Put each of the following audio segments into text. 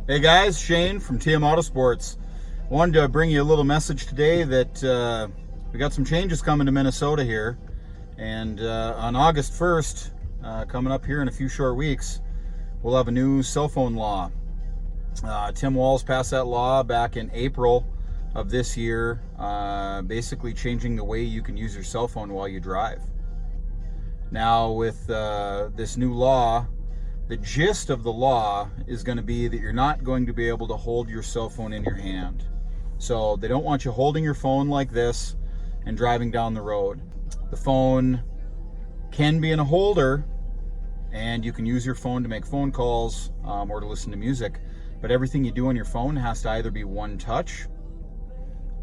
Hey guys, Shane from TM Autosports. Wanted to bring you a little message today that we got some changes coming to Minnesota here, and on August 1st, coming up here in a few short weeks, we'll have a new cell phone law. Tim Walz passed that law back in April of this year, basically changing the way you can use your cell phone while you drive. Now with this new law, the gist of the law is going to be that you're not going to be able to hold your cell phone in your hand. So they don't want you holding your phone like this and driving down the road. The phone can be in a holder and you can use your phone to make phone calls or to listen to music, but everything you do on your phone has to either be one touch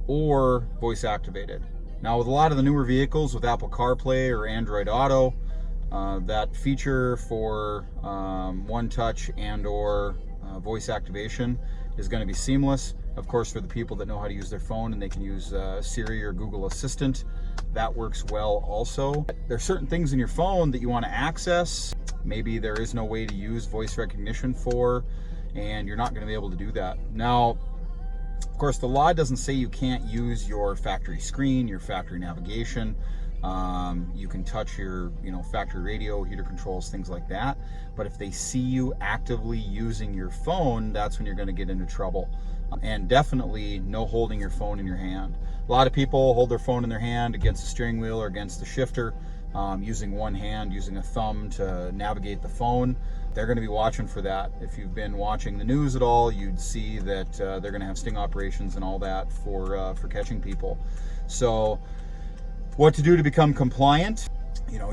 or voice activated. Now with a lot of the newer vehicles with Apple CarPlay or Android Auto, that feature for one touch and or voice activation is going to be seamless. Of course, for the people that know how to use their phone and they can use Siri or Google Assistant, that works well also. There are certain things in your phone that you want to access. Maybe there is no way to use voice recognition for, and you're not going to be able to do that. Now, of course, the law doesn't say you can't use your factory screen, your factory navigation. You can touch your, factory radio, heater controls, things like that. But if they see you actively using your phone, that's when you're going to get into trouble. And definitely no holding your phone in your hand. A lot of people hold their phone in their hand against the steering wheel or against the shifter, using one hand, using a thumb to navigate the phone. They're going to be watching for that. If you've been watching the news at all, you'd see that they're going to have sting operations and all that for catching people. So what to do to become compliant?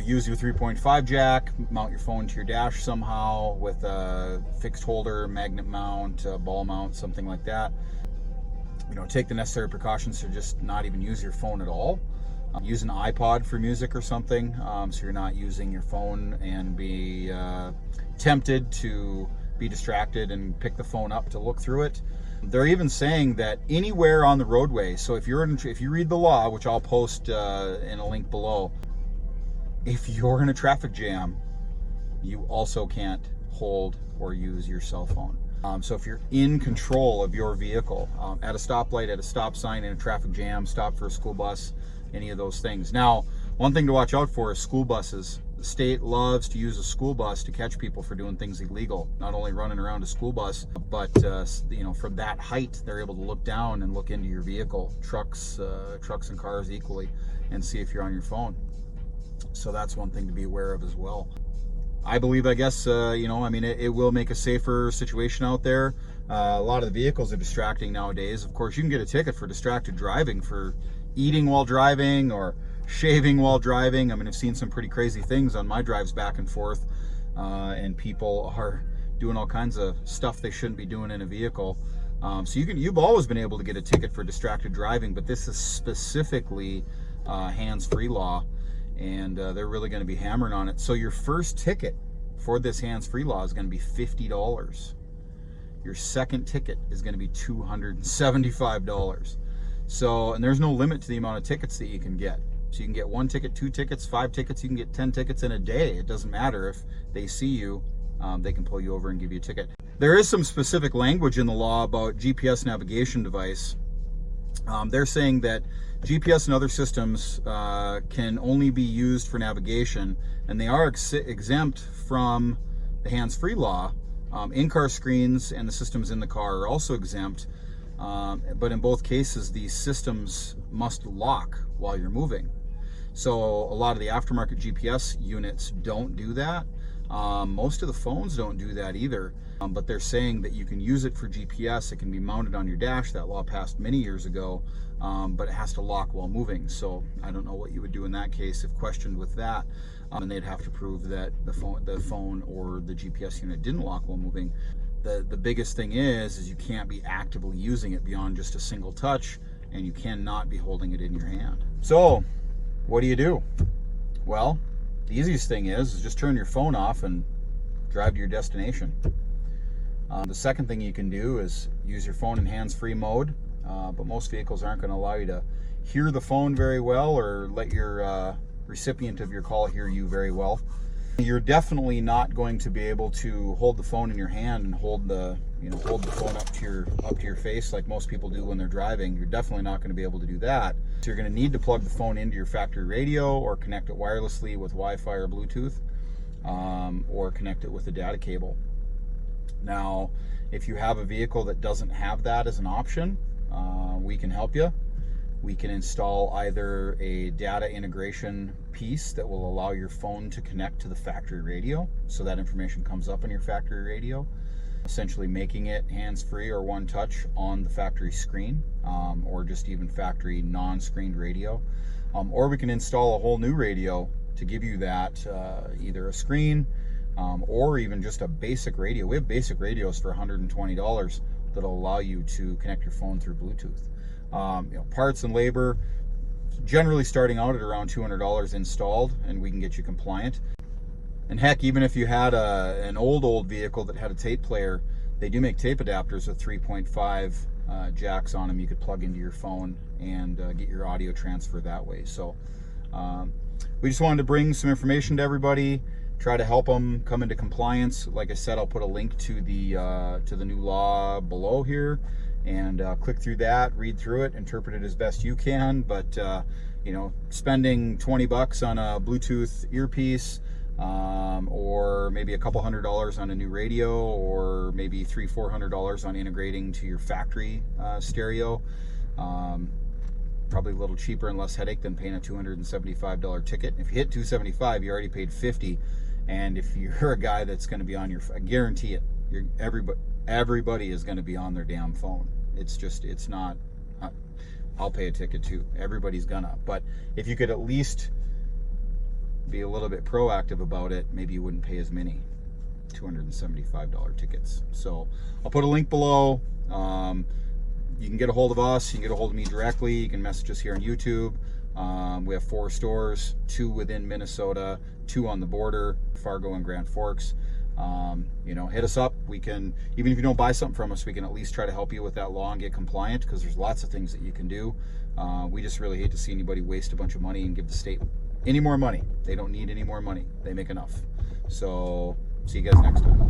Use your 3.5 jack, mount your phone to your dash somehow with a fixed holder, magnet mount, ball mount, something like that. Take the necessary precautions to just not even use your phone at all. Use an iPod for music or something, so you're not using your phone and be tempted to be distracted and pick the phone up to look through it. They're even saying that anywhere on the roadway, so if you read the law, which I'll post in a link below, if you're in a traffic jam, you also can't hold or use your cell phone. So if you're in control of your vehicle, at a stoplight, at a stop sign, in a traffic jam, stop for a school bus, any of those things. Now, one thing to watch out for is school buses. The state loves to use a school bus to catch people for doing things illegal. Not only running around a school bus, but from that height, they're able to look down and look into your vehicle, trucks and cars equally, and see if you're on your phone. So that's one thing to be aware of as well. I believe, it will make a safer situation out there. A lot of the vehicles are distracting nowadays. Of course, you can get a ticket for distracted driving, for eating while driving or shaving while driving. I've seen some pretty crazy things on my drives back and forth, and people are doing all kinds of stuff they shouldn't be doing in a vehicle. So you've always been able to get a ticket for distracted driving, but this is specifically hands-free law, and they're really going to be hammering on it. So your first ticket for this hands-free law is going to be $50. Your second ticket is going to be $275. So, and there's no limit to the amount of tickets that you can get. So you can get 1 ticket, 2 tickets, 5 tickets, you can get 10 tickets in a day. It doesn't matter. If they see you, they can pull you over and give you a ticket. There is some specific language in the law about GPS navigation device. They're saying that GPS and other systems can only be used for navigation, and they are exempt from the hands-free law. In-car screens and the systems in the car are also exempt. But in both cases, these systems must lock while you're moving. So a lot of the aftermarket GPS units don't do that. Most of the phones don't do that either. But they're saying that you can use it for GPS. It can be mounted on your dash. That law passed many years ago, but it has to lock while moving. So I don't know what you would do in that case if questioned with that. And they'd have to prove that the phone or the GPS unit didn't lock while moving. The biggest thing is you can't be actively using it beyond just a single touch, and you cannot be holding it in your hand. So what do? Well, the easiest thing is just turn your phone off and drive to your destination. The second thing you can do is use your phone in hands-free mode, but most vehicles aren't going to allow you to hear the phone very well or let your recipient of your call hear you very well. You're definitely not going to be able to hold the phone in your hand and hold the phone up to your face like most people do when they're driving. You're definitely not going to be able to do that. So you're going to need to plug the phone into your factory radio, or connect it wirelessly with Wi-Fi or Bluetooth, or connect it with a data cable. Now, if you have a vehicle that doesn't have that as an option, we can help you. We can install either a data integration piece that will allow your phone to connect to the factory radio, so that information comes up on your factory radio, essentially making it hands-free or one touch on the factory screen, or just even factory non-screened radio. Or we can install a whole new radio to give you that, either a screen, or even just a basic radio. We have basic radios for $120 that'll allow you to connect your phone through Bluetooth. Parts and labor, generally starting out at around $200 installed, and we can get you compliant. And heck, even if you had an old vehicle that had a tape player, they do make tape adapters with 3.5 jacks on them. You could plug into your phone and get your audio transfer that way. So we just wanted to bring some information to everybody, try to help them come into compliance. Like I said, I'll put a link to the new law below here, and click through that, read through it, interpret it as best you can. But spending $20 on a Bluetooth earpiece, or maybe a couple $100 on a new radio, or maybe $300-400 on integrating to your factory stereo, probably a little cheaper and less headache than paying a $275 ticket. If you hit $275, you already paid $50. And if you're a guy that's going to be on I guarantee it, everybody is going to be on their damn phone. It's not, I'll pay a ticket too. Everybody's gonna. But if you could at least be a little bit proactive about it, maybe you wouldn't pay as many $275 tickets. So I'll put a link below. You can get a hold of us. You can get a hold of me directly. You can message us here on YouTube. We have 4 stores, 2 within Minnesota, 2 on the border, Fargo and Grand Forks. Hit us up. We can, even if you don't buy something from us, we can at least try to help you with that law and get compliant, because there's lots of things that you can do. We just really hate to see anybody waste a bunch of money and give the state any more money. They don't need any more money. They make enough. So see you guys next time.